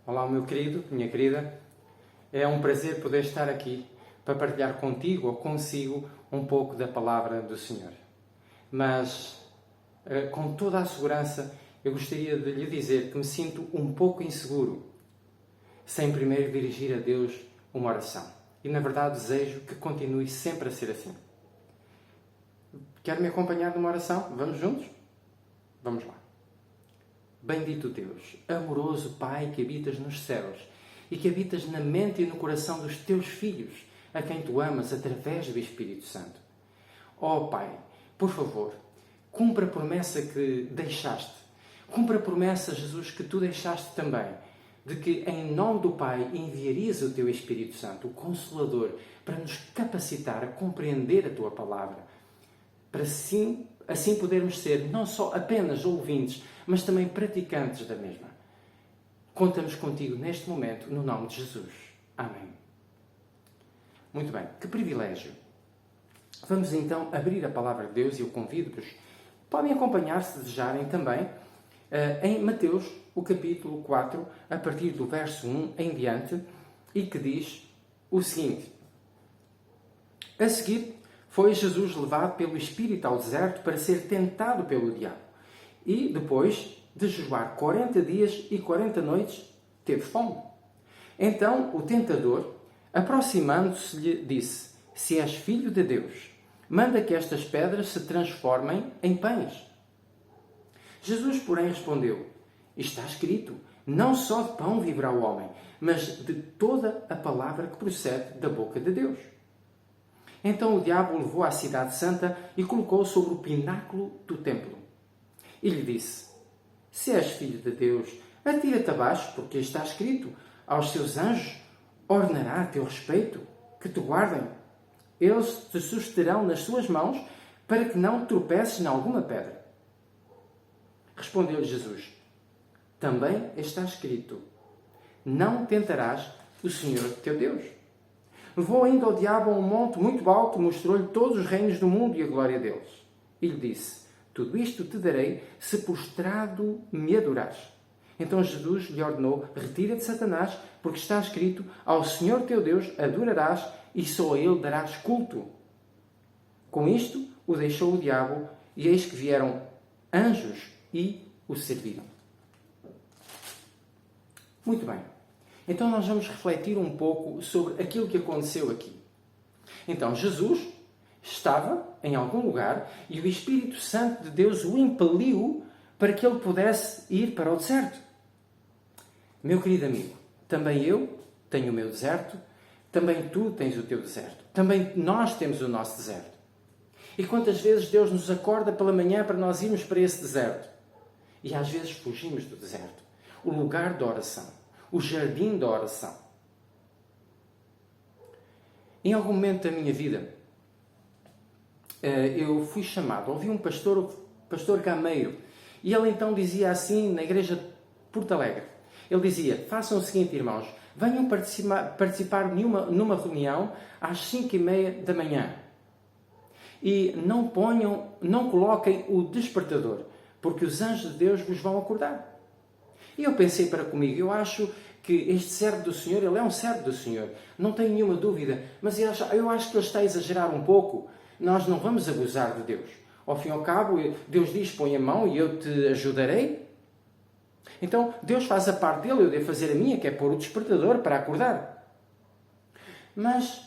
Olá, meu querido, minha querida. É um prazer poder estar aqui para partilhar contigo ou consigo um pouco da palavra do Senhor. Mas, com toda a segurança, eu gostaria de lhe dizer que me sinto um pouco inseguro sem primeiro dirigir a Deus uma oração. E, na verdade, desejo que continue sempre a ser assim. Quer me acompanhar numa oração? Vamos juntos? Vamos lá. Bendito Deus, amoroso Pai que habitas nos céus e que habitas na mente e no coração dos teus filhos, a quem tu amas através do Espírito Santo. Ó Pai, por favor, cumpra a promessa que deixaste. Cumpra a promessa, Jesus, que tu deixaste também, de que em nome do Pai enviarias o teu Espírito Santo, o Consolador, para nos capacitar a compreender a tua palavra, para assim podermos ser não só apenas ouvintes, mas também praticantes da mesma. Contamos contigo neste momento, no nome de Jesus. Amém. Muito bem, que privilégio. Vamos então abrir a palavra de Deus e eu convido-vos, podem acompanhar, se desejarem também, em Mateus, o capítulo 4, a partir do verso 1 em diante, e que diz o seguinte: A seguir, foi Jesus levado pelo Espírito ao deserto para ser tentado pelo diabo. E, depois de jejuar 40 dias e 40 noites, teve fome. Então o tentador, aproximando-se-lhe, disse: Se és filho de Deus, manda que estas pedras se transformem em pães. Jesus, porém, respondeu: Está escrito, não só de pão viverá o homem, mas de toda a palavra que procede da boca de Deus. Então o diabo o levou à cidade santa e colocou sobre o pináculo do templo. E lhe disse: Se és filho de Deus, atira-te abaixo, porque está escrito: Aos seus anjos ordenará a teu respeito, que te guardem. Eles te susterão nas suas mãos, para que não tropeces em alguma pedra. Respondeu-lhe Jesus: Também está escrito: Não tentarás o Senhor teu Deus. Levou ainda o diabo a um monte muito alto, mostrou-lhe todos os reinos do mundo e a glória deles. E lhe disse: Tudo isto te darei, se prostrado me adorares. Então Jesus lhe ordenou: Retira-te, Satanás, porque está escrito: Ao Senhor teu Deus adorarás e só a Ele darás culto. Com isto o deixou o diabo, e eis que vieram anjos e o serviram. Muito bem. Então nós vamos refletir um pouco sobre aquilo que aconteceu aqui. Então Jesus estava em algum lugar e o Espírito Santo de Deus o impeliu para que ele pudesse ir para o deserto. Meu querido amigo, também eu tenho o meu deserto, também tu tens o teu deserto, também nós temos o nosso deserto. E quantas vezes Deus nos acorda pela manhã para nós irmos para esse deserto? E às vezes fugimos do deserto, o lugar da oração, o jardim da oração. Em algum momento da minha vida, eu fui chamado, ouvi um pastor, o pastor Gameiro, e ele então dizia assim na igreja de Porto Alegre. Ele dizia: façam o seguinte, irmãos, venham participar numa reunião às 5:30 da manhã. E não coloquem o despertador, porque os anjos de Deus vos vão acordar. E eu pensei para comigo, eu acho que este servo do Senhor, ele é um servo do Senhor, não tenho nenhuma dúvida, mas eu acho que ele está a exagerar um pouco. Nós não vamos abusar de Deus. Ao fim e ao cabo, Deus diz: põe a mão e eu te ajudarei. Então, Deus faz a parte dele, eu devo fazer a minha, que é pôr o despertador para acordar. Mas,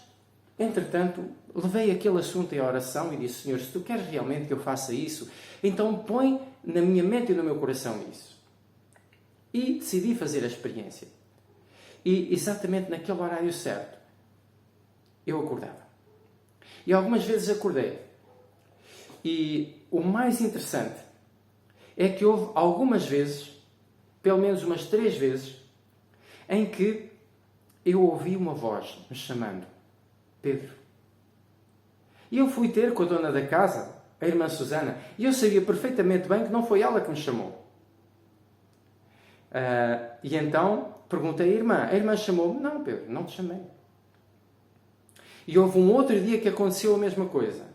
entretanto, levei aquele assunto em oração e disse: Senhor, se tu queres realmente que eu faça isso, então põe na minha mente e no meu coração isso. E decidi fazer a experiência. E exatamente naquele horário certo, eu acordava. E algumas vezes acordei. E o mais interessante é que houve algumas vezes, pelo menos umas 3 vezes, em que eu ouvi uma voz me chamando: Pedro. E eu fui ter com a dona da casa, a irmã Susana, e eu sabia perfeitamente bem que não foi ela que me chamou. E então perguntei à irmã. A irmã chamou-me: Não, Pedro, não te chamei. E houve um outro dia que aconteceu a mesma coisa.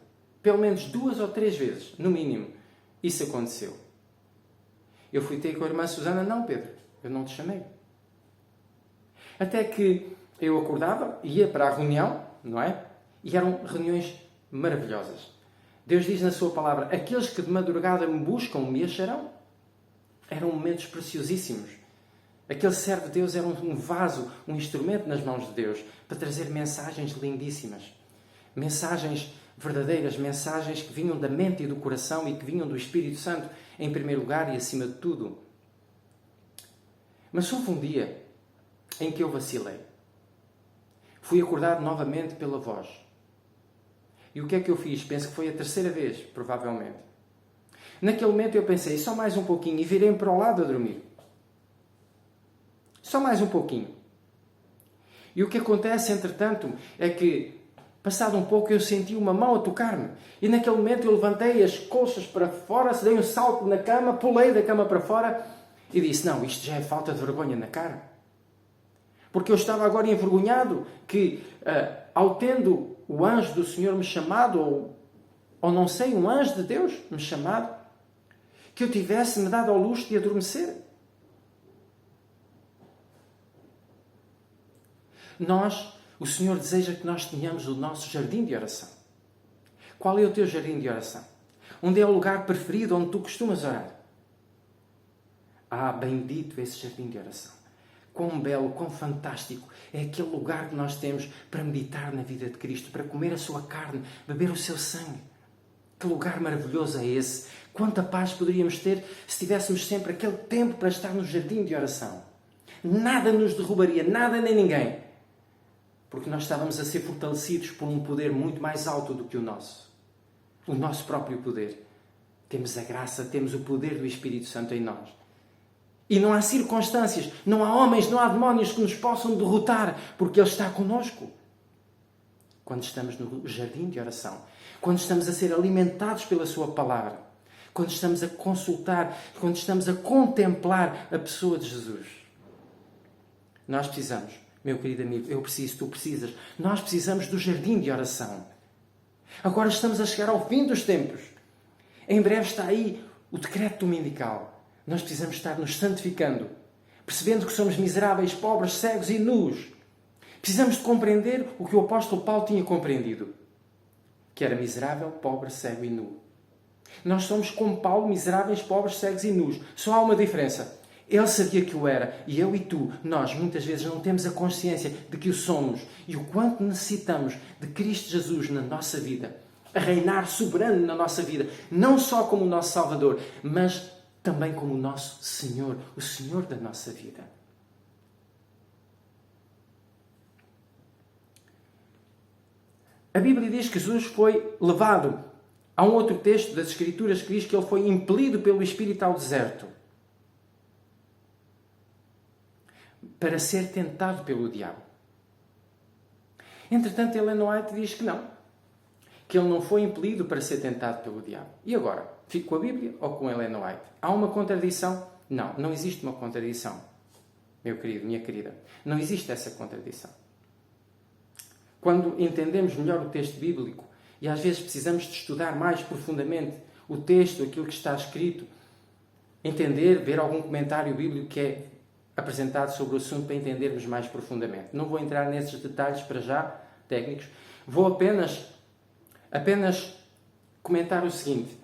Pelo menos 2 ou 3 vezes, no mínimo, isso aconteceu. Eu fui ter com a irmã Susana: Não, Pedro, eu não te chamei. Até que eu acordava, ia para a reunião, não é? E eram reuniões maravilhosas. Deus diz na sua palavra, aqueles que de madrugada me buscam, me acharão. Eram momentos preciosíssimos. Aquele servo de Deus era um vaso, um instrumento nas mãos de Deus para trazer mensagens lindíssimas. Mensagens verdadeiras, mensagens que vinham da mente e do coração e que vinham do Espírito Santo em primeiro lugar e acima de tudo. Mas houve um dia em que eu vacilei. Fui acordado novamente pela voz. E o que é que eu fiz? Penso que foi a terceira vez, provavelmente. Naquele momento eu pensei, só mais um pouquinho, e virei-me para o lado a dormir. Só mais um pouquinho. E o que acontece, entretanto, é que, passado um pouco, eu senti uma mão a tocar-me. E naquele momento eu levantei as colchas para fora, dei um salto na cama, pulei da cama para fora e disse, não, isto já é falta de vergonha na cara. Porque eu estava agora envergonhado que, ao tendo o anjo do Senhor me chamado, ou não sei, um anjo de Deus me chamado, que eu tivesse me dado ao luxo de adormecer. O Senhor deseja que nós tenhamos o nosso jardim de oração. Qual é o teu jardim de oração? Onde é o lugar preferido onde tu costumas orar? Ah, bendito esse jardim de oração. Quão belo, quão fantástico é aquele lugar que nós temos para meditar na vida de Cristo, para comer a sua carne, beber o seu sangue. Que lugar maravilhoso é esse? Quanta paz poderíamos ter se tivéssemos sempre aquele tempo para estar no jardim de oração. Nada nos derrubaria, nada nem ninguém. Porque nós estávamos a ser fortalecidos por um poder muito mais alto do que o nosso próprio poder. Temos a graça, temos o poder do Espírito Santo em nós. E não há circunstâncias, não há homens, não há demónios que nos possam derrotar, porque Ele está connosco. Quando estamos no jardim de oração, quando estamos a ser alimentados pela Sua palavra, quando estamos a consultar, quando estamos a contemplar a pessoa de Jesus. Nós precisamos, meu querido amigo, eu preciso, tu precisas, nós precisamos do jardim de oração. Agora estamos a chegar ao fim dos tempos. Em breve está aí o decreto dominical. Nós precisamos estar nos santificando, percebendo que somos miseráveis, pobres, cegos e nus. Precisamos de compreender o que o apóstolo Paulo tinha compreendido, que era miserável, pobre, cego e nu. Nós somos como Paulo, miseráveis, pobres, cegos e nus. Só há uma diferença. Ele sabia que o era, e eu e tu, nós muitas vezes não temos a consciência de que o somos e o quanto necessitamos de Cristo Jesus na nossa vida, a reinar soberano na nossa vida, não só como o nosso Salvador, mas também como o nosso Senhor, o Senhor da nossa vida. A Bíblia diz que Jesus foi levado. Há um outro texto das Escrituras que diz que ele foi impelido pelo Espírito ao deserto para ser tentado pelo diabo. Entretanto, Ellen White diz que não. Que ele não foi impelido para ser tentado pelo diabo. E agora? Fico com a Bíblia ou com Ellen White? Há uma contradição? Não, não existe uma contradição. Meu querido, minha querida. Não existe essa contradição. Quando entendemos melhor o texto bíblico, e às vezes precisamos de estudar mais profundamente o texto, aquilo que está escrito, entender, ver algum comentário bíblico que é apresentado sobre o assunto para entendermos mais profundamente. Não vou entrar nesses detalhes para já, técnicos. Vou apenas comentar o seguinte.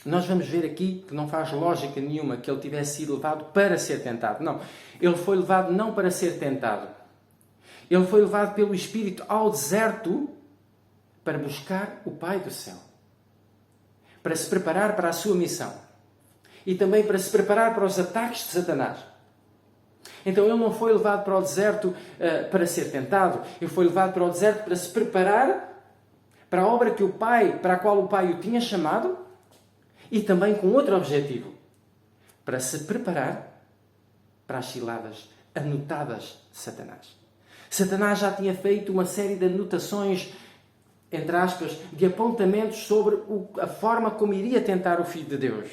Nós vamos ver aqui que não faz lógica nenhuma que ele tivesse sido levado para ser tentado. Não. Ele foi levado não para ser tentado. Ele foi levado pelo Espírito ao deserto para buscar o Pai do céu. Para se preparar para a sua missão. E também para se preparar para os ataques de Satanás. Então ele não foi levado para o deserto para ser tentado. Ele foi levado para o deserto para se preparar para a obra para a qual o Pai o tinha chamado e também com outro objetivo. Para se preparar para as ciladas anotadas de Satanás. Satanás já tinha feito uma série de anotações, entre aspas, de apontamentos sobre a forma como iria tentar o Filho de Deus.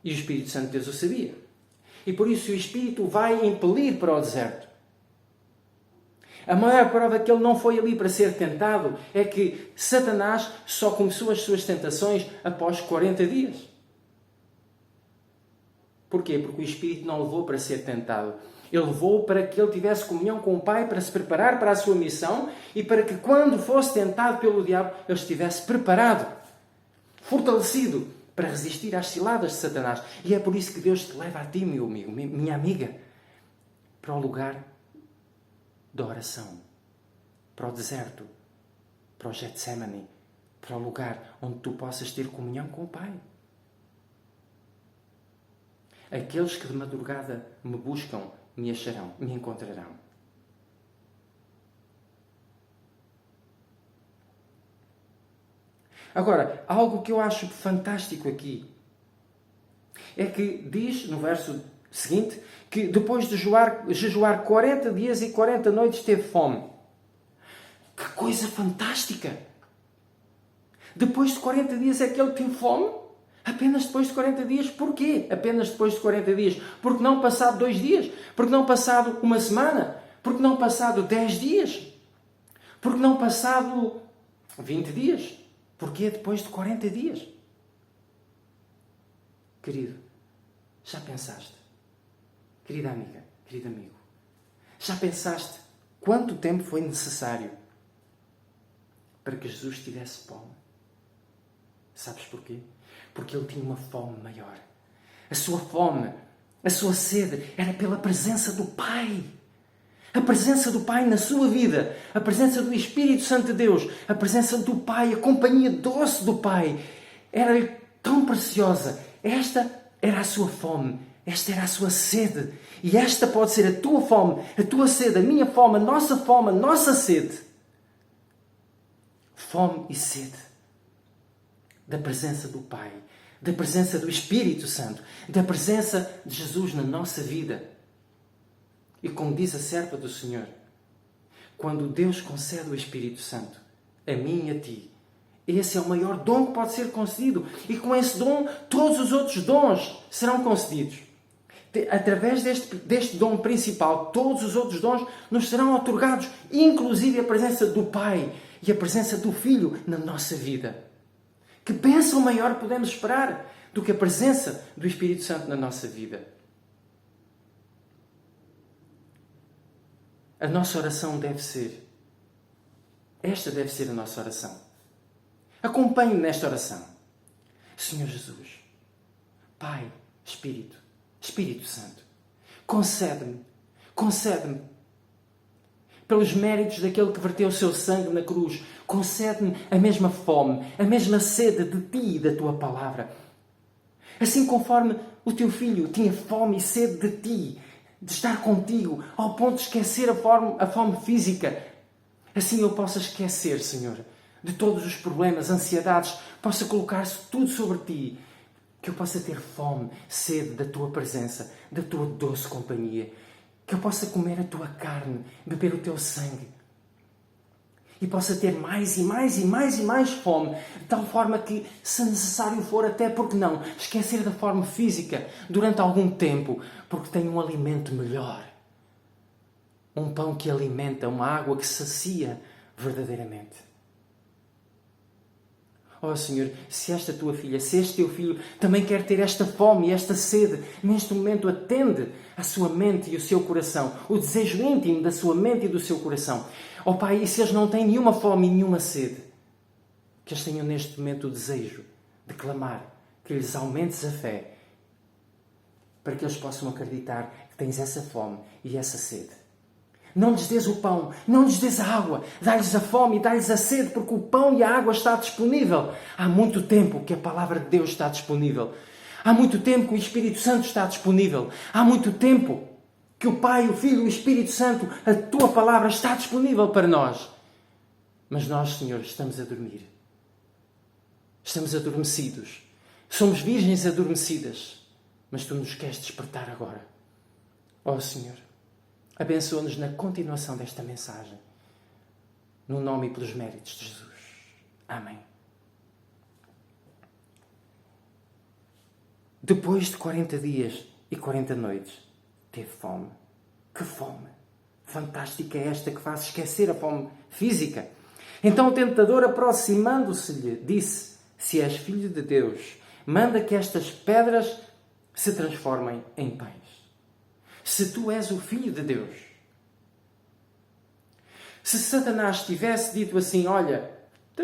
E o Espírito Santo de Deus o sabia. E por isso o Espírito o vai impelir para o deserto. A maior prova que ele não foi ali para ser tentado é que Satanás só começou as suas tentações após 40 dias. Porquê? Porque o Espírito não levou para ser tentado. Ele levou para que ele tivesse comunhão com o Pai, para se preparar para a sua missão e para que quando fosse tentado pelo diabo, ele estivesse preparado, fortalecido, para resistir às ciladas de Satanás. E é por isso que Deus te leva a ti, meu amigo, minha amiga, para o lugar da oração, para o deserto, para o Getsemane, para o lugar onde tu possas ter comunhão com o Pai. Aqueles que de madrugada me buscam, me acharão, me encontrarão. Agora, algo que eu acho fantástico aqui é que diz no verso seguinte que depois de jejuar 40 dias e 40 noites teve fome. Que coisa fantástica! Depois de 40 dias é que ele teve fome? Apenas depois de 40 dias? Porquê? Apenas depois de 40 dias? Porque não passado 2 dias? Porque não passado uma semana? Porque não passado 10 dias? Porque não passado 20 dias? Porquê depois de 40 dias? Querido, já pensaste? Querida amiga, querido amigo, já pensaste quanto tempo foi necessário para que Jesus tivesse fome? Sabes porquê? Porque ele tinha uma fome maior. A sua fome, a sua sede era pela presença do Pai. A presença do Pai na sua vida, a presença do Espírito Santo de Deus, a presença do Pai, a companhia doce do Pai, era tão preciosa. Esta era a sua fome, esta era a sua sede. E esta pode ser a tua fome, a tua sede, a minha fome, a nossa sede. Fome e sede da presença do Pai, da presença do Espírito Santo, da presença de Jesus na nossa vida. E como diz a serva do Senhor, quando Deus concede o Espírito Santo, a mim e a ti, esse é o maior dom que pode ser concedido. E com esse dom, todos os outros dons serão concedidos. Através deste dom principal, todos os outros dons nos serão otorgados, inclusive a presença do Pai e a presença do Filho na nossa vida. Que bênção maior podemos esperar do que a presença do Espírito Santo na nossa vida? A nossa oração deve ser, esta deve ser a nossa oração. Acompanhe-me nesta oração. Senhor Jesus, Pai, Espírito Santo, concede-me, pelos méritos daquele que verteu o seu sangue na cruz, concede-me a mesma fome, a mesma sede de Ti e da Tua palavra. Assim conforme o Teu Filho tinha fome e sede de Ti, de estar contigo, ao ponto de esquecer a fome física, assim eu possa esquecer, Senhor, de todos os problemas, ansiedades, possa colocar-se tudo sobre Ti, que eu possa ter fome, sede da Tua presença, da Tua doce companhia, que eu possa comer a Tua carne, beber o Teu sangue, e possa ter mais e mais e mais e mais fome, de tal forma que, se necessário for, até porque não, esquecer da fome física durante algum tempo, porque tenho um alimento melhor. Um pão que alimenta, uma água que sacia verdadeiramente. Oh Senhor, se esta tua filha, se este teu filho também quer ter esta fome e esta sede, neste momento atende a sua mente e o seu coração, o desejo íntimo da sua mente e do seu coração. Oh Pai, e se eles não têm nenhuma fome e nenhuma sede, que eles tenham neste momento o desejo de clamar, que lhes aumentes a fé, para que eles possam acreditar que tens essa fome e essa sede. Não lhes des o pão, não lhes des a água, dá-lhes a fome e dá-lhes a sede, porque o pão e a água está disponível. Há muito tempo que a palavra de Deus está disponível. Há muito tempo que o Espírito Santo está disponível. Há muito tempo que o Pai, o Filho e o Espírito Santo, a Tua palavra está disponível para nós. Mas nós, Senhor, estamos a dormir. Estamos adormecidos. Somos virgens adormecidas. Mas Tu nos queres despertar agora. Oh, Senhor, abençoa-nos na continuação desta mensagem. No nome e pelos méritos de Jesus. Amém. Depois de 40 dias e 40 noites, teve fome. Que fome! Fantástica é esta que faz esquecer a fome física. Então o tentador, aproximando-se-lhe, disse: Se és filho de Deus, manda que estas pedras se transformem em pães. Se tu és o Filho de Deus. Se Satanás tivesse dito assim, olha,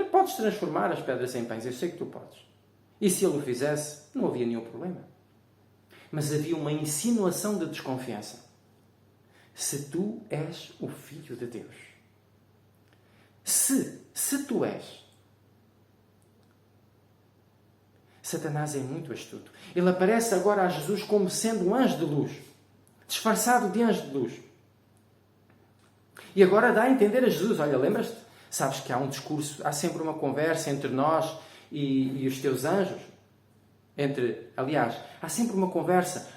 podes transformar as pedras em pães, eu sei que tu podes. E se ele o fizesse, não havia nenhum problema. Mas havia uma insinuação de desconfiança. Se tu és o Filho de Deus. Se tu és. Satanás é muito astuto. Ele aparece agora a Jesus como sendo um anjo de luz. Disfarçado de anjo de luz. E agora dá a entender a Jesus. Olha, lembras-te? Sabes que há um discurso, há sempre uma conversa entre nós e os teus anjos. Aliás, há sempre uma conversa.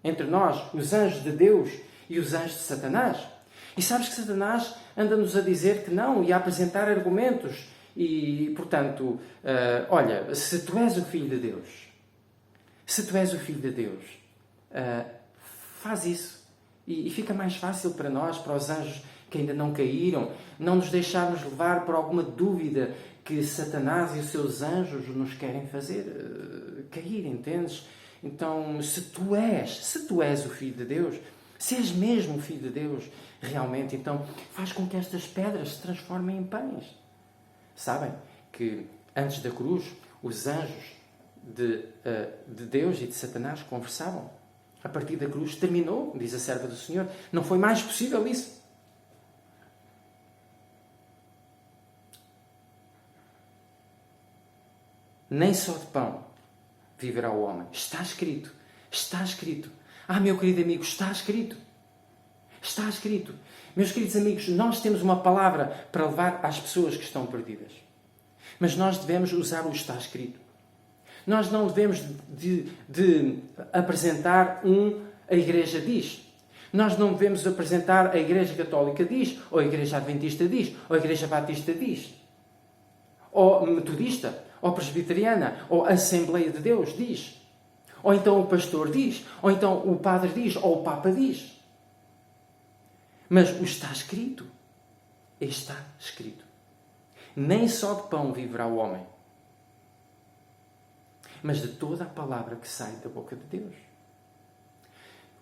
Entre nós, os anjos de Deus e os anjos de Satanás. E sabes que Satanás anda-nos a dizer que não e a apresentar argumentos. E, portanto, olha, se tu és o Filho de Deus, faz isso. E fica mais fácil para nós, para os anjos que ainda não caíram, não nos deixarmos levar por alguma dúvida que Satanás e os seus anjos nos querem fazer cair, entendes? Então, se tu és o Filho de Deus, se és mesmo o Filho de Deus, realmente, então, faz com que estas pedras se transformem em pães. Sabem que antes da cruz, os anjos de Deus e de Satanás conversavam. A partir da cruz terminou, diz a serva do Senhor. Não foi mais possível isso. Nem só de pão viverá o homem. Está escrito. Está escrito. Ah, meu querido amigo, está escrito. Está escrito. Meus queridos amigos, nós temos uma palavra para levar às pessoas que estão perdidas. Mas nós devemos usar o está escrito. Nós não devemos de apresentar a Igreja diz. Nós não devemos apresentar a Igreja Católica diz, ou a Igreja Adventista diz, ou a Igreja Batista diz, ou Metodista, ou Presbiteriana, ou Assembleia de Deus diz. Ou então o pastor diz, ou então o padre diz, ou o Papa diz. Mas o está escrito. Está escrito. Nem só de pão viverá o homem, mas de toda a palavra que sai da boca de Deus.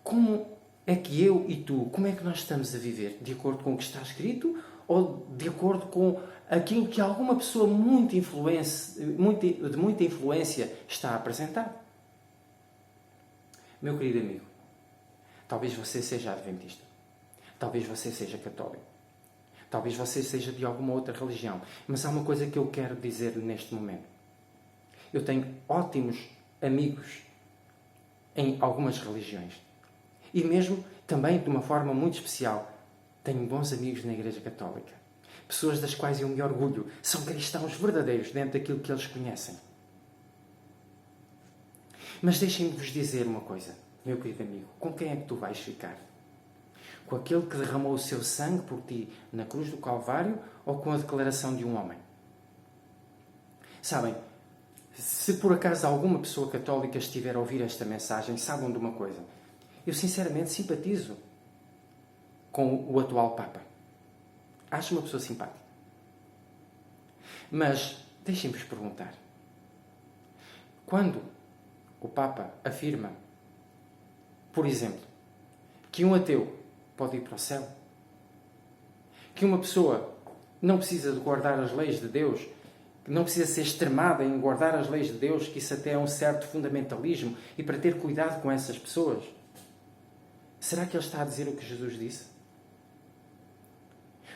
Como é que eu e tu, como é que nós estamos a viver? De acordo com o que está escrito ou de acordo com aquilo que alguma pessoa de muita influência está a apresentar? Meu querido amigo, talvez você seja adventista, talvez você seja católico, talvez você seja de alguma outra religião, mas há uma coisa que eu quero dizer neste momento. Eu tenho ótimos amigos em algumas religiões. E mesmo, também, de uma forma muito especial, tenho bons amigos na Igreja Católica. Pessoas das quais eu me orgulho. São cristãos verdadeiros dentro daquilo que eles conhecem. Mas deixem-me-vos dizer uma coisa, meu querido amigo. Com quem é que tu vais ficar? Com aquele que derramou o seu sangue por ti na cruz do Calvário ou com a declaração de um homem? Sabem, se por acaso alguma pessoa católica estiver a ouvir esta mensagem, saibam de uma coisa. Eu sinceramente simpatizo com o atual Papa. Acho uma pessoa simpática. Mas deixem-vos perguntar. Quando o Papa afirma, por exemplo, que um ateu pode ir para o céu, que uma pessoa não precisa de guardar as leis de Deus, que não precisa ser extremada em guardar as leis de Deus, que isso até é um certo fundamentalismo, e para ter cuidado com essas pessoas, será que ele está a dizer o que Jesus disse?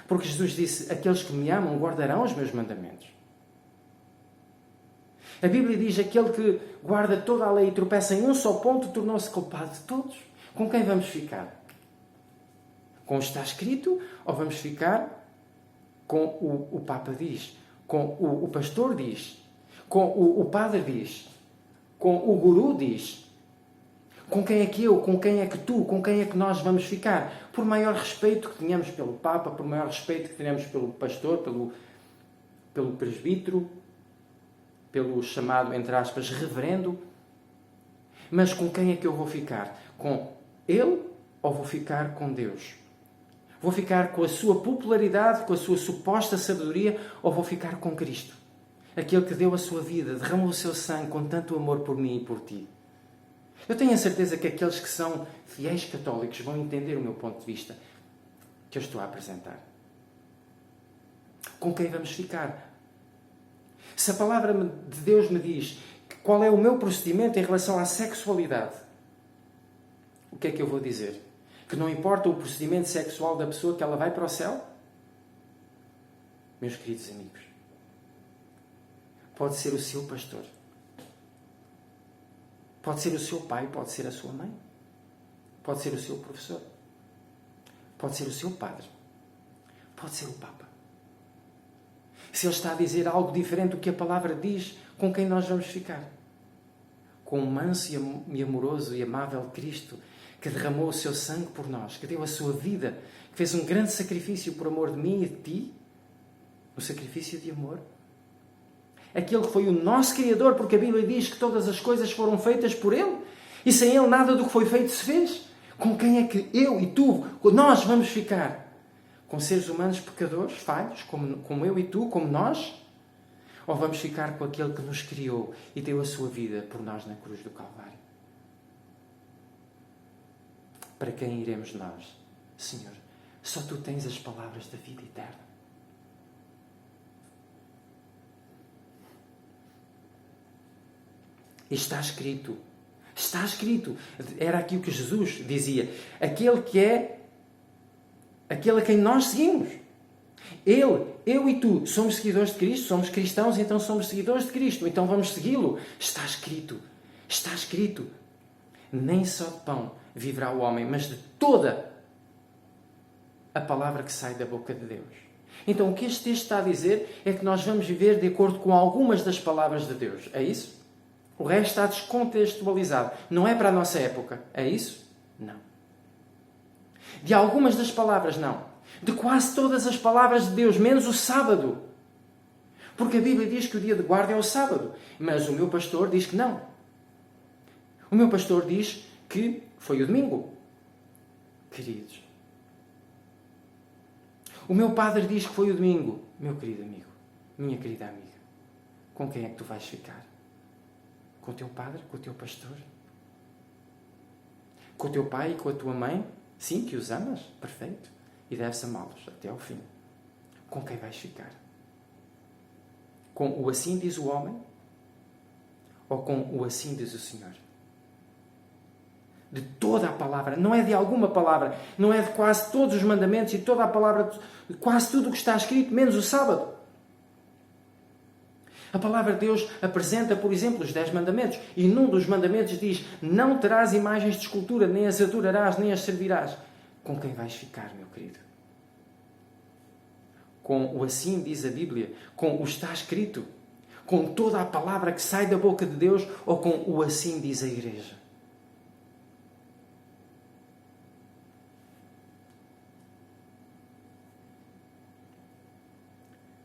Porque Jesus disse, aqueles que me amam guardarão os meus mandamentos. A Bíblia diz, aquele que guarda toda a lei e tropeça em um só ponto, tornou-se culpado de todos. Com quem vamos ficar? Com o que está escrito, ou vamos ficar com o Papa diz, com o pastor diz, com o padre diz, com o guru diz? Com quem é que eu, com quem é que tu, com quem é que nós vamos ficar? Por maior respeito que tenhamos pelo Papa, por maior respeito que tenhamos pelo pastor, pelo presbítero, pelo chamado, entre aspas, reverendo. Mas com quem é que eu vou ficar? Com ele ou vou ficar com Deus? Vou ficar com a sua popularidade, com a sua suposta sabedoria, ou vou ficar com Cristo? Aquele que deu a sua vida, derramou o seu sangue com tanto amor por mim e por ti. Eu tenho a certeza que aqueles que são fiéis católicos vão entender o meu ponto de vista que eu estou a apresentar. Com quem vamos ficar? Se a palavra de Deus me diz qual é o meu procedimento em relação à sexualidade, o que é que eu vou dizer? Que não importa o procedimento sexual da pessoa, que ela vai para o céu? Meus queridos amigos, pode ser o seu pastor, pode ser o seu pai, pode ser a sua mãe, pode ser o seu professor, pode ser o seu padre, pode ser o Papa. Se ele está a dizer algo diferente do que a palavra diz, com quem nós vamos ficar? Com o manso e amoroso e amável Cristo, que derramou o seu sangue por nós, que deu a sua vida, que fez um grande sacrifício por amor de mim e de ti, um sacrifício de amor. Aquele que foi o nosso Criador, porque a Bíblia diz que todas as coisas foram feitas por Ele, e sem Ele nada do que foi feito se fez. Com quem é que eu e tu, nós vamos ficar? Com seres humanos pecadores, falhos, como eu e tu, como nós? Ou vamos ficar com aquele que nos criou e deu a sua vida por nós na cruz do Calvário? Para quem iremos nós? Senhor, só Tu tens as palavras da vida eterna. E está escrito. Está escrito. Era aqui o que Jesus dizia. Aquele a quem nós seguimos. Ele, eu e tu, somos seguidores de Cristo, somos cristãos, então somos seguidores de Cristo, então vamos segui-lo. Está escrito. Está escrito. Nem só de pão viverá o homem, mas de toda a palavra que sai da boca de Deus. Então o que este texto está a dizer é que nós vamos viver de acordo com algumas das palavras de Deus. É isso? O resto está descontextualizado. Não é para a nossa época. É isso? Não. De algumas das palavras, não. De quase todas as palavras de Deus, menos o sábado. Porque a Bíblia diz que o dia de guarda é o sábado. Mas o meu pastor diz que não. O meu pastor diz que foi o domingo. Queridos. O meu padre diz que foi o domingo. Meu querido amigo, minha querida amiga, com quem é que tu vais ficar? Com o teu padre? Com o teu pastor? Com o teu pai e com a tua mãe? Sim, que os amas. Perfeito. E deves amá-los até ao fim. Com quem vais ficar? Com o assim diz o homem? Ou com o assim diz o Senhor? De toda a palavra. Não é de alguma palavra. Não é de quase todos os mandamentos e toda a palavra, de quase tudo o que está escrito, menos o sábado. A palavra de Deus apresenta, por exemplo, os 10 mandamentos. E num dos mandamentos diz: não terás imagens de escultura, nem as adorarás, nem as servirás. Com quem vais ficar, meu querido? Com o assim diz a Bíblia? Com o está escrito? Com toda a palavra que sai da boca de Deus? Ou com o assim diz a Igreja?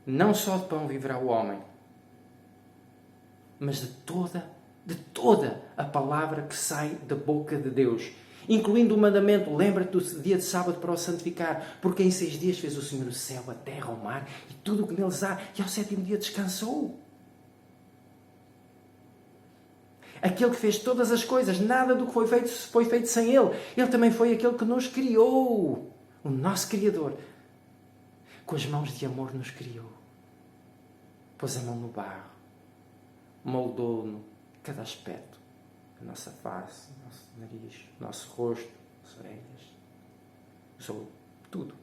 Não só de pão viverá o homem, mas de toda a palavra que sai da boca de Deus. Incluindo o mandamento: lembra-te do dia de sábado para o santificar, porque em 6 dias fez o Senhor o céu, a terra, o mar e tudo o que neles há, e ao 7º dia descansou. Aquele que fez todas as coisas, nada do que foi feito sem Ele. Ele também foi aquele que nos criou, o nosso Criador. Com as mãos de amor nos criou. Pôs a mão no barro, moldou-no cada aspecto. A nossa face, o nosso nariz, o nosso rosto, as orelhas, usou tudo.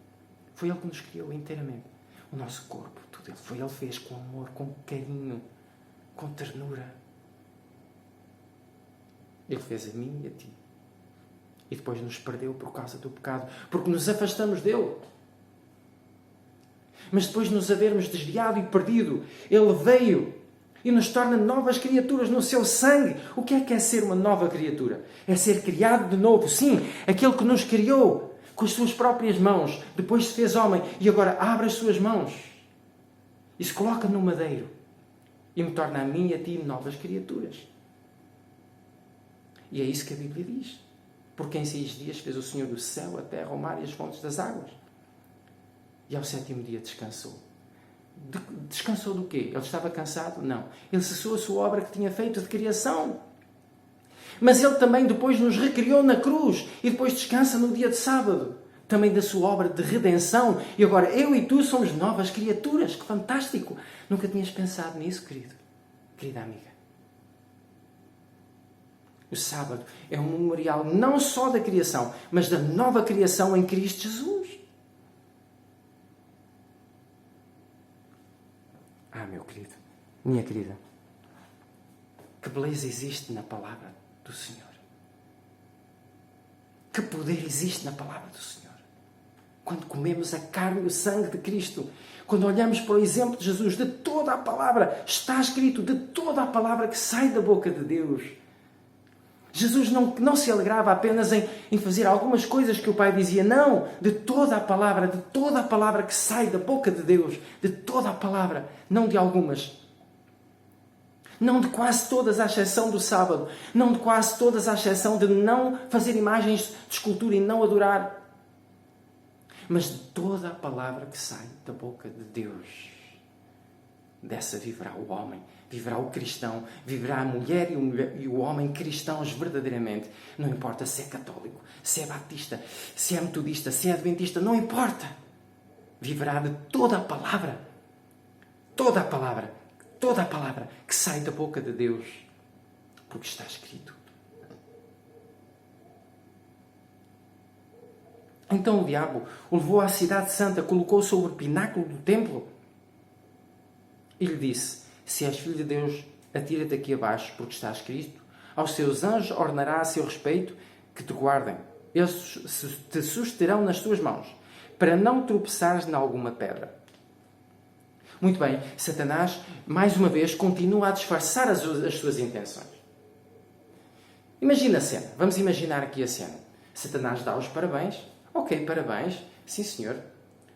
Foi Ele que nos criou inteiramente. O nosso corpo, tudo Ele. Foi Ele que fez com amor, com carinho, com ternura. Ele fez a mim e a ti. E depois nos perdeu por causa do pecado, porque nos afastamos dele. Mas depois de nos havermos desviado e perdido, Ele veio e nos torna novas criaturas no seu sangue. O que é ser uma nova criatura? É ser criado de novo. Sim, aquele que nos criou com as suas próprias mãos, depois se fez homem e agora abre as suas mãos e se coloca no madeiro e me torna a mim e a ti novas criaturas. E é isso que a Bíblia diz. Porque em 6 dias fez o Senhor o céu, a terra, o mar e as fontes das águas. E ao 7º dia descansou. Descansou do quê? Ele estava cansado? Não. Ele cessou a sua obra que tinha feito de criação. Mas Ele também depois nos recriou na cruz e depois descansa no dia de sábado. Também da sua obra de redenção. E agora eu e tu somos novas criaturas. Que fantástico! Nunca tinhas pensado nisso, querido? Querida amiga. O sábado é um memorial não só da criação, mas da nova criação em Cristo Jesus. Ah, meu querido, minha querida, que beleza existe na palavra do Senhor. Que poder existe na palavra do Senhor. Quando comemos a carne e o sangue de Cristo, quando olhamos para o exemplo de Jesus, de toda a palavra, está escrito, de toda a palavra que sai da boca de Deus. Jesus não se alegrava apenas em fazer algumas coisas que o Pai dizia. Não, de toda a palavra que sai da boca de Deus, de toda a palavra, não de algumas. Não de quase todas, à exceção do sábado. Não de quase todas, à exceção de não fazer imagens de escultura e não adorar. Mas de toda a palavra que sai da boca de Deus. Dessa viverá o homem, viverá o cristão, viverá a mulher e o homem cristãos verdadeiramente. Não importa se é católico, se é batista, se é metodista, se é adventista, não importa. Viverá de toda a palavra. Toda a palavra. Toda a palavra que sai da boca de Deus. Porque está escrito. Então o diabo o levou à cidade santa, colocou sobre o pináculo do templo e lhe disse: se és filho de Deus, atira-te aqui abaixo, porque está escrito: aos seus anjos ordenará a seu respeito que te guardem. Eles te susterão nas tuas mãos, para não tropeçares em alguma pedra. Muito bem, Satanás, mais uma vez, continua a disfarçar as suas intenções. Imagina a cena. Vamos imaginar aqui a cena. Satanás dá os parabéns. Ok, parabéns. Sim, senhor.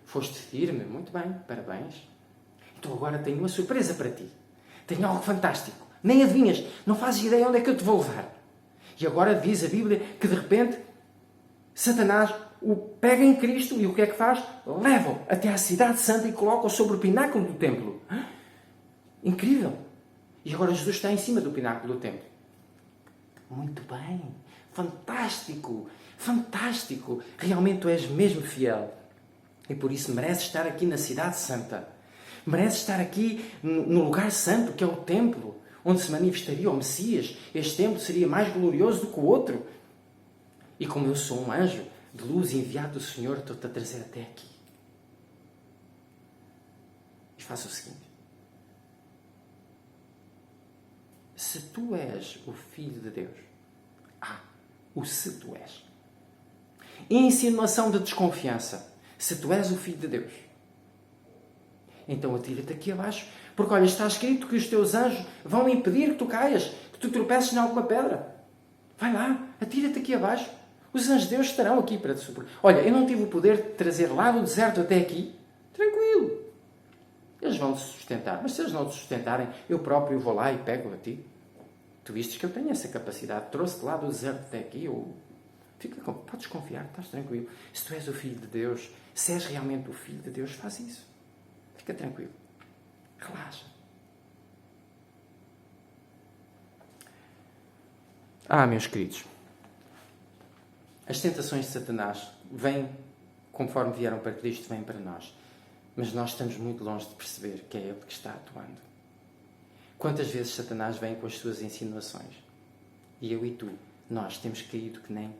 Foste firme. Muito bem, parabéns. Então agora tenho uma surpresa para ti. Tenho algo fantástico. Nem adivinhas. Não fazes ideia onde é que eu te vou levar. E agora diz a Bíblia que de repente Satanás o pega em Cristo e o que é que faz? Leva-o até à cidade santa e coloca-o sobre o pináculo do templo. Incrível! E agora Jesus está em cima do pináculo do templo. Muito bem. Fantástico. Fantástico. Realmente tu és mesmo fiel. E por isso mereces estar aqui na cidade santa. Merece estar aqui no lugar santo, que é o templo, onde se manifestaria o Messias. Este templo seria mais glorioso do que o outro. E como eu sou um anjo de luz enviado do Senhor, estou-te a trazer até aqui. E faça o seguinte. Se tu és o Filho de Deus, o se tu és. Insinuação de desconfiança. Se tu és o Filho de Deus, então atira-te aqui abaixo, porque olha, está escrito que os teus anjos vão impedir que tu caias, que tu tropeces em alguma pedra. Vai lá, atira-te aqui abaixo. Os anjos de Deus estarão aqui para te suportar. Olha, eu não tive o poder de trazer lá do deserto até aqui. Tranquilo. Eles vão te sustentar. Mas se eles não te sustentarem, eu próprio vou lá e pego a ti. Tu vistes que eu tenho essa capacidade. Trouxe-te lá do deserto até aqui. Podes confiar, estás tranquilo. Se tu és o Filho de Deus, se és realmente o Filho de Deus, faz isso. Fica tranquilo. Relaxa. Meus queridos, as tentações de Satanás vêm, conforme vieram para Cristo, vêm para nós. Mas nós estamos muito longe de perceber que é Ele que está atuando. Quantas vezes Satanás vem com as suas insinuações? E eu e tu, nós temos caído que nem,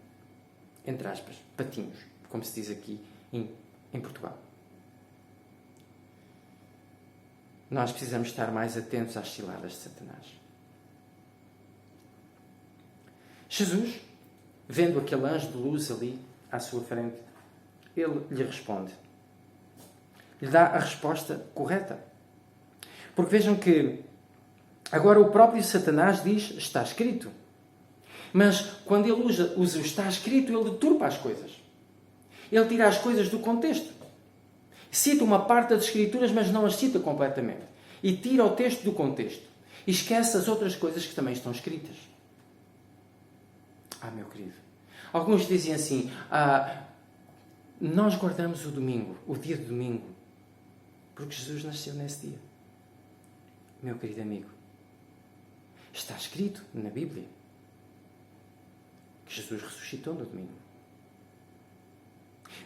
entre aspas, patinhos, como se diz aqui em Portugal. Nós precisamos estar mais atentos às ciladas de Satanás. Jesus, vendo aquele anjo de luz ali à sua frente, ele lhe responde. Lhe dá a resposta correta. Porque vejam que agora o próprio Satanás diz, está escrito. Mas quando ele usa o está escrito, ele deturpa as coisas. Ele tira as coisas do contexto. Cita uma parte das Escrituras, mas não as cita completamente. E tira o texto do contexto. E esquece as outras coisas que também estão escritas. Meu querido. Alguns dizem assim, nós guardamos o domingo, o dia de domingo, porque Jesus nasceu nesse dia. Meu querido amigo, está escrito na Bíblia. Jesus ressuscitou no domingo.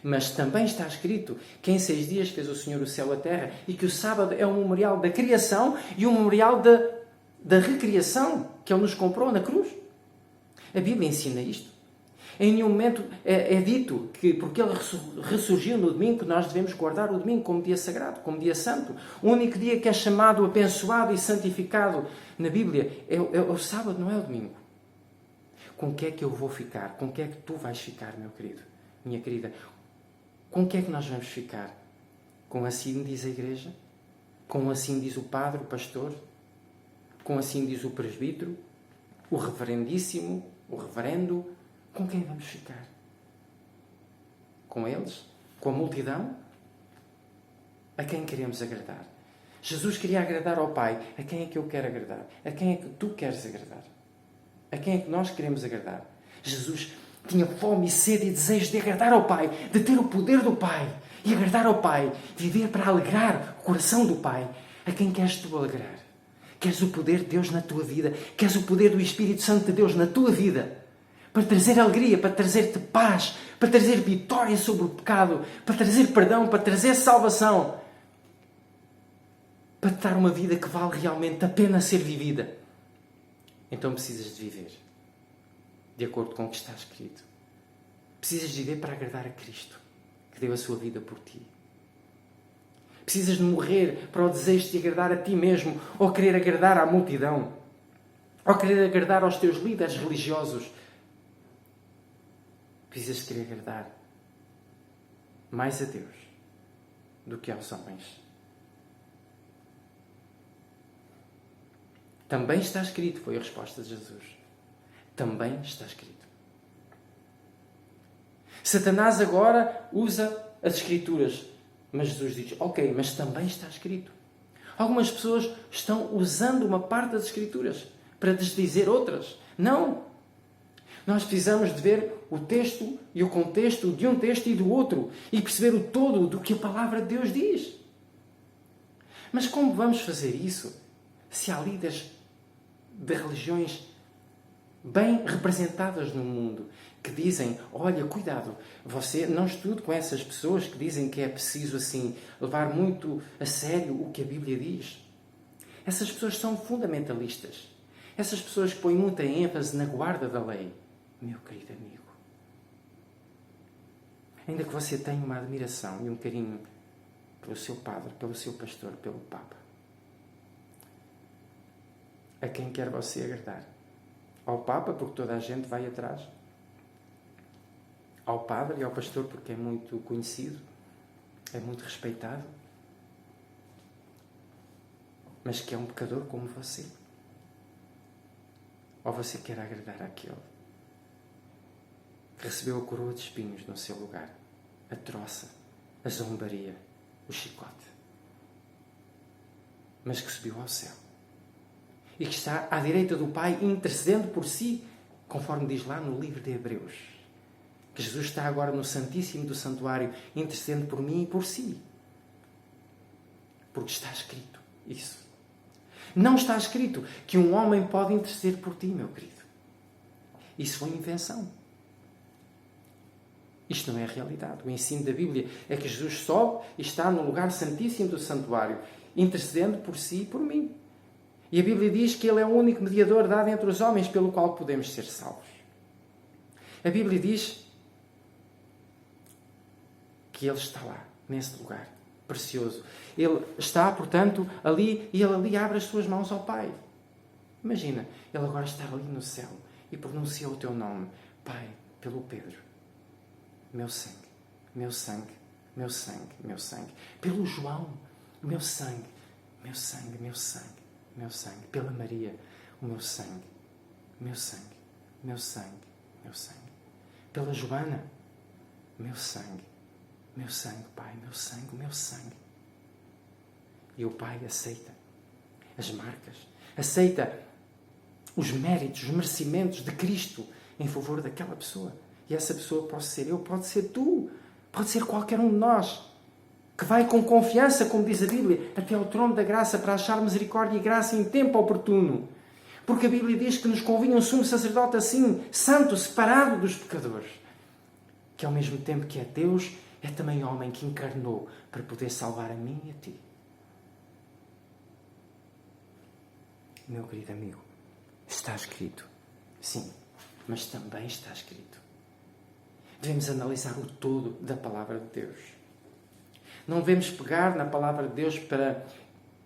Mas também está escrito que em 6 dias fez o Senhor o céu e a terra e que o sábado é um memorial da criação e um memorial da recriação que Ele nos comprou na cruz. A Bíblia ensina isto. Em nenhum momento é dito que porque Ele ressurgiu no domingo, que nós devemos guardar o domingo como dia sagrado, como dia santo. O único dia que é chamado, abençoado e santificado na Bíblia é o sábado, não é o domingo. Com o que é que eu vou ficar? Com o que é que tu vais ficar, meu querido, minha querida? Com o que é que nós vamos ficar? Com assim diz a Igreja? Com assim diz o padre, o pastor? Com assim diz o presbítero? O reverendíssimo? O reverendo? Com quem vamos ficar? Com eles? Com a multidão? A quem queremos agradar? Jesus queria agradar ao Pai. A quem é que eu quero agradar? A quem é que tu queres agradar? A quem é que nós queremos agradar? Jesus tinha fome e sede e desejo de agradar ao Pai, de ter o poder do Pai e agradar ao Pai, viver para alegrar o coração do Pai. A quem queres tu alegrar? Queres o poder de Deus na tua vida? Queres o poder do Espírito Santo de Deus na tua vida? Para trazer alegria, para trazer-te paz, para trazer vitória sobre o pecado, para trazer perdão, para trazer salvação, para te dar uma vida que vale realmente a pena ser vivida. Então precisas de viver de acordo com o que está escrito. Precisas de viver para agradar a Cristo, que deu a sua vida por ti. Precisas de morrer para o desejo de agradar a ti mesmo, ou querer agradar à multidão, ou querer agradar aos teus líderes religiosos. Precisas de querer agradar mais a Deus do que aos homens. Também está escrito, foi a resposta de Jesus. Também está escrito. Satanás agora usa as Escrituras, mas Jesus diz, ok, mas também está escrito. Algumas pessoas estão usando uma parte das Escrituras para desdizer outras. Não! Nós precisamos de ver o texto e o contexto de um texto e do outro e perceber o todo do que a palavra de Deus diz. Mas como vamos fazer isso se há líderes de religiões bem representadas no mundo que dizem, olha, cuidado, você não estude com essas pessoas que dizem que é preciso assim levar muito a sério o que a Bíblia diz. Essas pessoas são fundamentalistas. Essas pessoas que põem muita ênfase na guarda da lei. Meu querido amigo, ainda que você tenha uma admiração e um carinho pelo seu padre, pelo seu pastor, pelo Papa, a quem quer você agradar? Ao Papa, porque toda a gente vai atrás? Ao padre e ao pastor, porque é muito conhecido? É muito respeitado? Mas que é um pecador como você? Ou você quer agradar àquele que recebeu a coroa de espinhos no seu lugar, a troça, a zombaria, o chicote, mas que subiu ao céu e que está à direita do Pai intercedendo por si, conforme diz lá no livro de Hebreus, que Jesus está agora no Santíssimo do Santuário intercedendo por mim e por si, porque está escrito isso. Não está escrito que um homem pode interceder por ti, meu querido. Isso foi invenção. Isto não é a realidade. O ensino da Bíblia é que Jesus sobe e está no lugar santíssimo do santuário, intercedendo por si e por mim. E a Bíblia diz que Ele é o único mediador dado entre os homens pelo qual podemos ser salvos. A Bíblia diz que Ele está lá, nesse lugar precioso. Ele está, portanto, ali e Ele ali abre as suas mãos ao Pai. Imagina, Ele agora está ali no céu e pronuncia o teu nome. Pai, pelo Pedro. Meu sangue, meu sangue, meu sangue, meu sangue. Pelo João, meu sangue, meu sangue, meu sangue, meu sangue. Pela Maria, o meu sangue, meu sangue, meu sangue, meu sangue. Pela Joana, meu sangue, Pai, meu sangue, o meu sangue. E o Pai aceita as marcas, aceita os méritos, os merecimentos de Cristo em favor daquela pessoa. E essa pessoa pode ser eu, pode ser tu, pode ser qualquer um de nós, que vai com confiança, como diz a Bíblia, até ao trono da graça para achar misericórdia e graça em tempo oportuno. Porque a Bíblia diz que nos convinha um sumo sacerdote assim, santo, separado dos pecadores. Que ao mesmo tempo que é Deus, é também homem que encarnou para poder salvar a mim e a ti. Meu querido amigo, está escrito. Sim, mas também está escrito. Devemos analisar o todo da palavra de Deus. Não devemos pegar na palavra de Deus para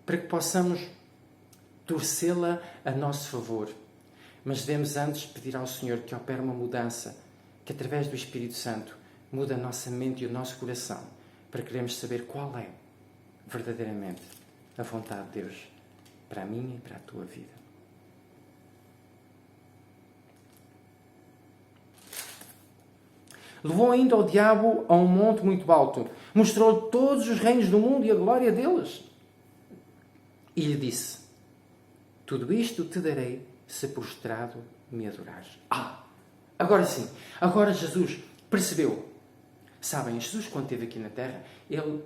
que possamos torcê-la a nosso favor. Mas devemos antes pedir ao Senhor que opere uma mudança, que através do Espírito Santo muda a nossa mente e o nosso coração, para queremos saber qual é verdadeiramente a vontade de Deus para a minha e para a tua vida. Levou ainda o diabo a um monte muito alto, mostrou-lhe todos os reinos do mundo e a glória deles. E lhe disse: tudo isto te darei se prostrado me adorares. Agora sim, agora Jesus percebeu. Sabem, Jesus quando esteve aqui na terra, ele,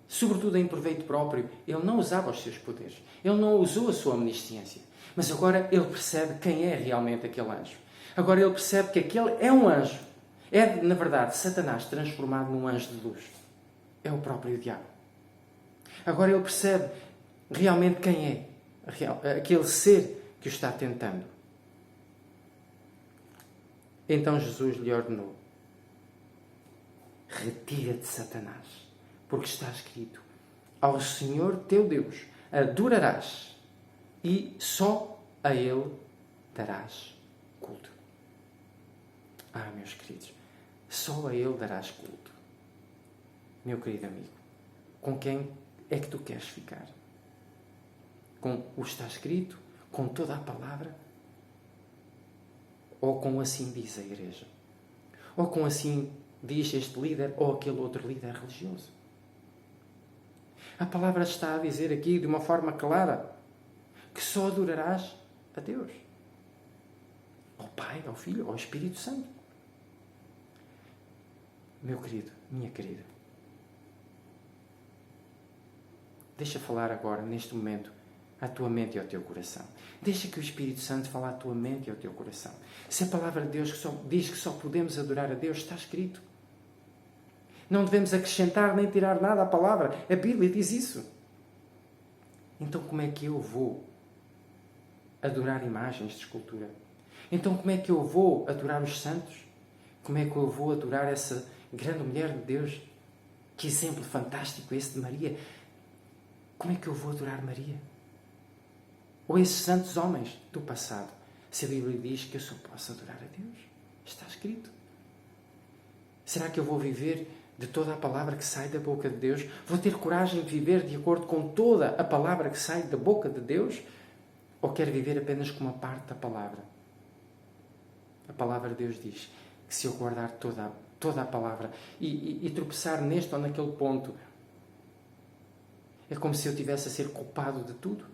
sobretudo em proveito próprio, ele não usava os seus poderes. Ele não usou a sua omnisciência. Mas agora ele percebe quem é realmente aquele anjo. Agora ele percebe que aquele é um anjo. É, na verdade, Satanás transformado num anjo de luz. É o próprio diabo. Agora ele percebe realmente quem é aquele ser que o está tentando. Então Jesus lhe ordenou: retira-te, Satanás, porque está escrito: ao Senhor teu Deus adorarás e só a Ele darás culto. Meus queridos, só a Ele darás culto. Meu querido amigo, com quem é que tu queres ficar? Com o que está escrito? Com toda a palavra? Ou com assim diz a igreja? Ou com assim diz este líder ou aquele outro líder religioso? A palavra está a dizer aqui de uma forma clara que só adorarás a Deus. Ao Pai, ao Filho, ao Espírito Santo. Meu querido, minha querida, deixa falar agora, neste momento, à tua mente e ao teu coração. Deixa que o Espírito Santo fale à tua mente e ao teu coração. Se a palavra de Deus diz que só podemos adorar a Deus, está escrito. Não devemos acrescentar nem tirar nada à palavra. A Bíblia diz isso. Então como é que eu vou adorar imagens de escultura? Então como é que eu vou adorar os santos? Como é que eu vou adorar essa grande mulher de Deus? Que exemplo fantástico esse de Maria. Como é que eu vou adorar Maria? Ou esses santos homens do passado? Se a Bíblia diz que eu só posso adorar a Deus. Está escrito. Será que eu vou viver de toda a palavra que sai da boca de Deus? Vou ter coragem de viver de acordo com toda a palavra que sai da boca de Deus? Ou quero viver apenas com uma parte da palavra? A palavra de Deus diz que se eu guardar toda a palavra e tropeçar neste ou naquele ponto, é como se eu tivesse a ser culpado de tudo.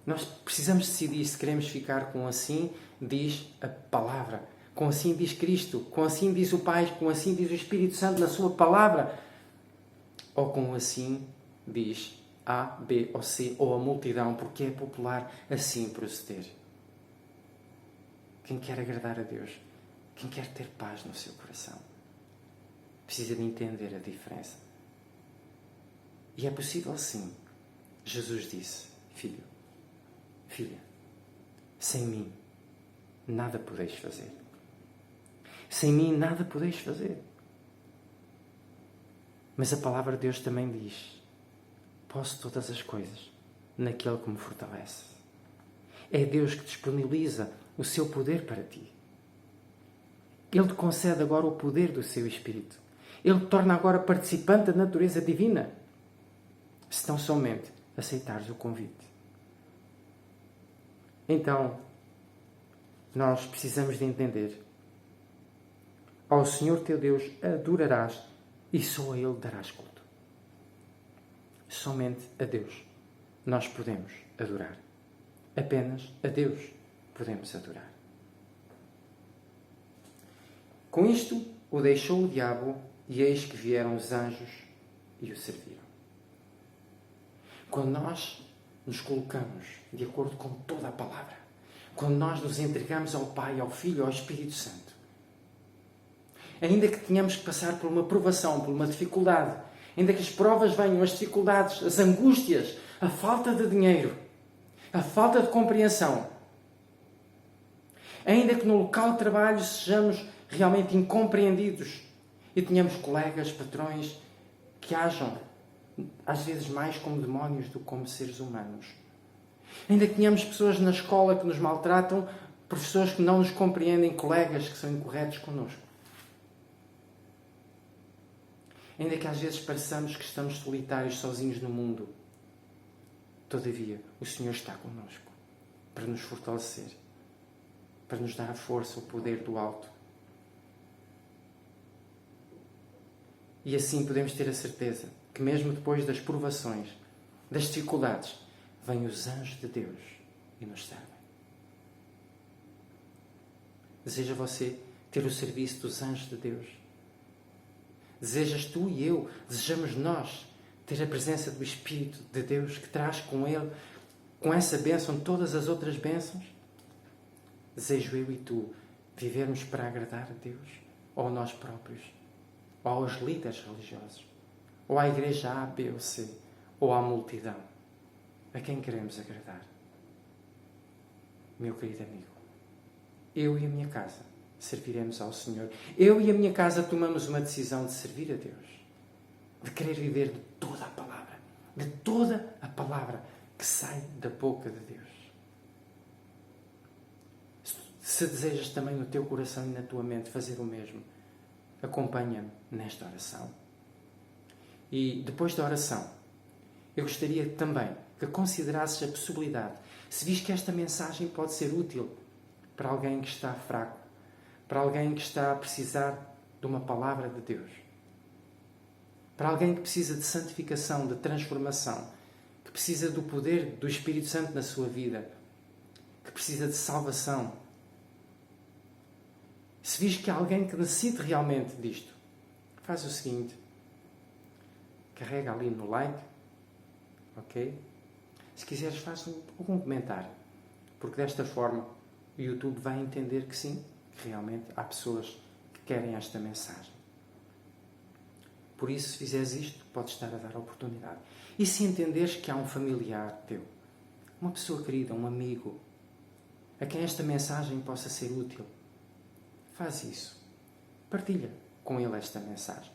Nós precisamos decidir se queremos ficar com assim diz a palavra, com assim diz Cristo, com assim diz o Pai, com assim diz o Espírito Santo na sua palavra, ou com assim diz A, B ou C, ou a multidão, porque é popular assim proceder. Quem quer agradar a Deus, quem quer ter paz no seu coração, precisa de entender a diferença. E é possível sim. Jesus disse: filho, filha, sem mim nada podeis fazer. Sem mim nada podeis fazer. Mas a palavra de Deus também diz: posso todas as coisas naquele que me fortalece. É Deus que disponibiliza o seu poder para ti. Ele te concede agora o poder do seu Espírito. Ele te torna agora participante da natureza divina. Se tão somente aceitares o convite. Então, nós precisamos de entender: ao Senhor teu Deus adorarás e só a Ele darás culto. Somente a Deus nós podemos adorar. Apenas a Deus podemos adorar. Com isto, o deixou o diabo, e eis que vieram os anjos e o serviram. quando nós nos colocamos de acordo com toda a palavra, quando nós nos entregamos ao Pai, ao Filho, ao Espírito Santo, ainda que tenhamos que passar por uma provação, por uma dificuldade, ainda que as provas venham, as dificuldades, as angústias, a falta de dinheiro, a falta de compreensão, ainda que no local de trabalho sejamos realmente incompreendidos e tenhamos colegas, patrões que ajam às vezes mais como demónios do que como seres humanos, ainda que tenhamos pessoas na escola que nos maltratam, professores que não nos compreendem, colegas que são incorretos connosco, ainda que às vezes pareçamos que estamos solitários, sozinhos no mundo, todavia o Senhor está connosco para nos fortalecer, para nos dar a força, o poder do alto. E assim podemos ter a certeza que mesmo depois das provações, das dificuldades, vêm os anjos de Deus e nos servem. Deseja você ter o serviço dos anjos de Deus? Desejas tu e eu, desejamos nós ter a presença do Espírito de Deus que traz com Ele, com essa bênção, todas as outras bênçãos? Desejo eu e tu vivermos para agradar a Deus, ou a nós próprios, ou aos líderes religiosos, ou à igreja A, B ou C, ou à multidão? A quem queremos agradar? Meu querido amigo, eu e a minha casa serviremos ao Senhor. Eu e a minha casa tomamos uma decisão de servir a Deus, de querer viver de toda a palavra, de toda a palavra que sai da boca de Deus. Se desejas também no teu coração e na tua mente fazer o mesmo, acompanha-me nesta oração. E depois da oração, eu gostaria também que considerasses a possibilidade, se vis que esta mensagem pode ser útil para alguém que está fraco, para alguém que está a precisar de uma palavra de Deus, para alguém que precisa de santificação, de transformação, que precisa do poder do Espírito Santo na sua vida, que precisa de salvação. Se vis que há alguém que necessite realmente disto, faz o seguinte: carrega ali no like, ok? Se quiseres, faz algum comentário, porque desta forma o YouTube vai entender que sim, que realmente há pessoas que querem esta mensagem. Por isso, se fizeres isto, podes estar a dar a oportunidade. E se entenderes que há um familiar teu, uma pessoa querida, um amigo, a quem esta mensagem possa ser útil, faz isso. Partilha com ele esta mensagem,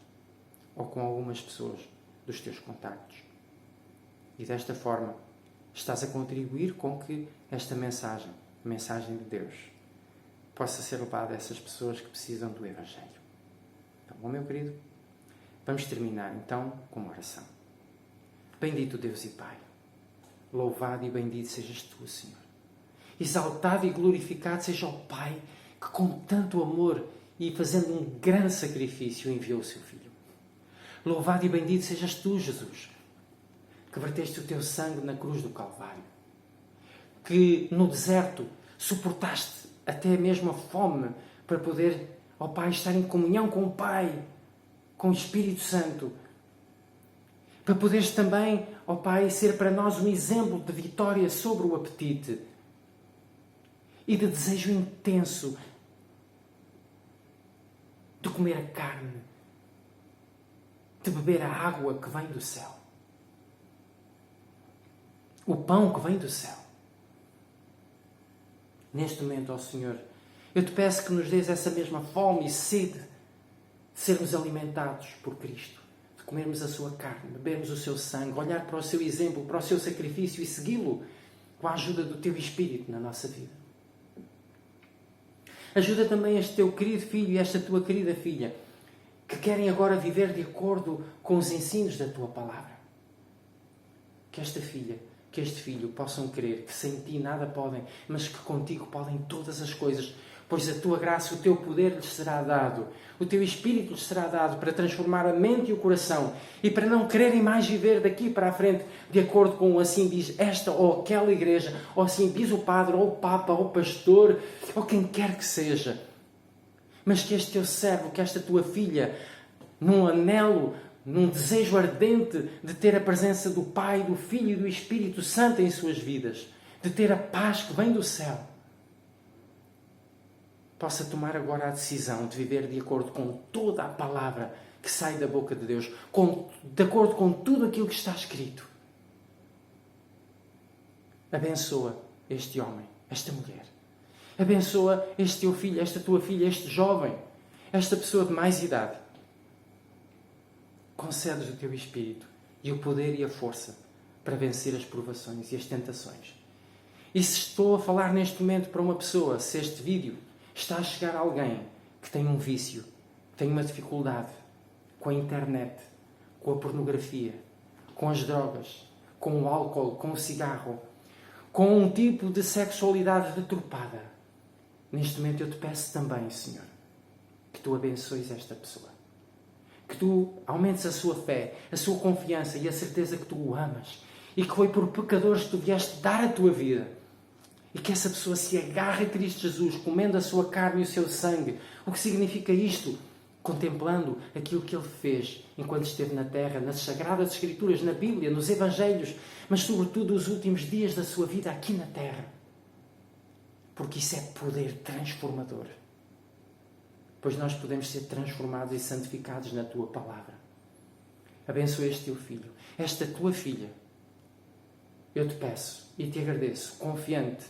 ou com algumas pessoas dos teus contactos. E desta forma, estás a contribuir com que esta mensagem, a mensagem de Deus, possa ser levada a essas pessoas que precisam do Evangelho. Então, bom, meu querido, vamos terminar então com uma oração. Bendito Deus e Pai, louvado e bendito sejas tu, Senhor. Exaltado e glorificado seja o Pai que com tanto amor e fazendo um grande sacrifício enviou o seu Filho. Louvado e bendito sejas tu, Jesus, que verteste o teu sangue na cruz do Calvário, que no deserto suportaste até mesmo a fome para poder, ó Pai, estar em comunhão com o Pai, com o Espírito Santo, para poderes também, ó Pai, ser para nós um exemplo de vitória sobre o apetite e de desejo intenso de comer a carne, de beber a água que vem do céu, o pão que vem do céu. Neste momento, ó Senhor, eu te peço que nos dês essa mesma fome e sede de sermos alimentados por Cristo, de comermos a sua carne, bebermos o seu sangue, olhar para o seu exemplo, para o seu sacrifício e segui-lo com a ajuda do teu Espírito na nossa vida. Ajuda também este teu querido filho e esta tua querida filha que querem agora viver de acordo com os ensinos da tua palavra. Que esta filha, que este filho possam crer que sem ti nada podem, mas que contigo podem todas as coisas, pois a tua graça, o teu poder lhes será dado, o teu Espírito lhes será dado para transformar a mente e o coração e para não quererem mais viver daqui para a frente de acordo com assim diz esta ou aquela igreja, ou assim diz o padre, ou o papa, ou o pastor, ou quem quer que seja. Mas que este teu servo, que esta tua filha, num anelo num desejo ardente de ter a presença do Pai, do Filho e do Espírito Santo em suas vidas, de ter a paz que vem do céu, possa tomar agora a decisão de viver de acordo com toda a palavra que sai da boca de Deus, de acordo com tudo aquilo que está escrito. Abençoa este homem, esta mulher. Abençoa este teu filho, esta tua filha, este jovem, esta pessoa de mais idade. Concedes o teu Espírito e o poder e a força para vencer as provações e as tentações. E se estou a falar neste momento para uma pessoa, se este vídeo está a chegar a alguém que tem um vício, que tem uma dificuldade com a internet, com a pornografia, com as drogas, com o álcool, com o cigarro, com um tipo de sexualidade deturpada, neste momento eu te peço também, Senhor, que tu abençoes esta pessoa. Que tu aumentes a sua fé, a sua confiança e a certeza que tu o amas. E que foi por pecadores que tu vieste dar a tua vida. E que essa pessoa se agarre a Cristo Jesus, comendo a sua carne e o seu sangue. O que significa isto? Contemplando aquilo que Ele fez enquanto esteve na terra, nas Sagradas Escrituras, na Bíblia, nos Evangelhos, mas sobretudo os últimos dias da sua vida aqui na terra. Porque isso é poder transformador. Pois nós podemos ser transformados e santificados na Tua Palavra. Abençoa este Teu filho, esta Tua filha. Eu te peço e te agradeço, confiante,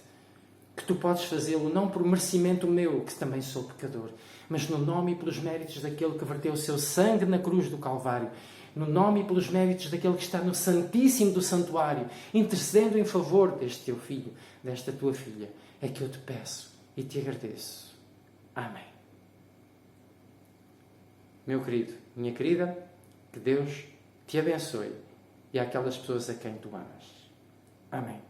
que Tu podes fazê-lo não por merecimento meu, que também sou pecador, mas no nome e pelos méritos daquele que verteu o seu sangue na cruz do Calvário, no nome e pelos méritos daquele que está no Santíssimo do Santuário, intercedendo em favor deste Teu filho, desta Tua filha, é que eu te peço e te agradeço. Amém. Meu querido, minha querida, que Deus te abençoe e aquelas pessoas a quem tu amas. Amém.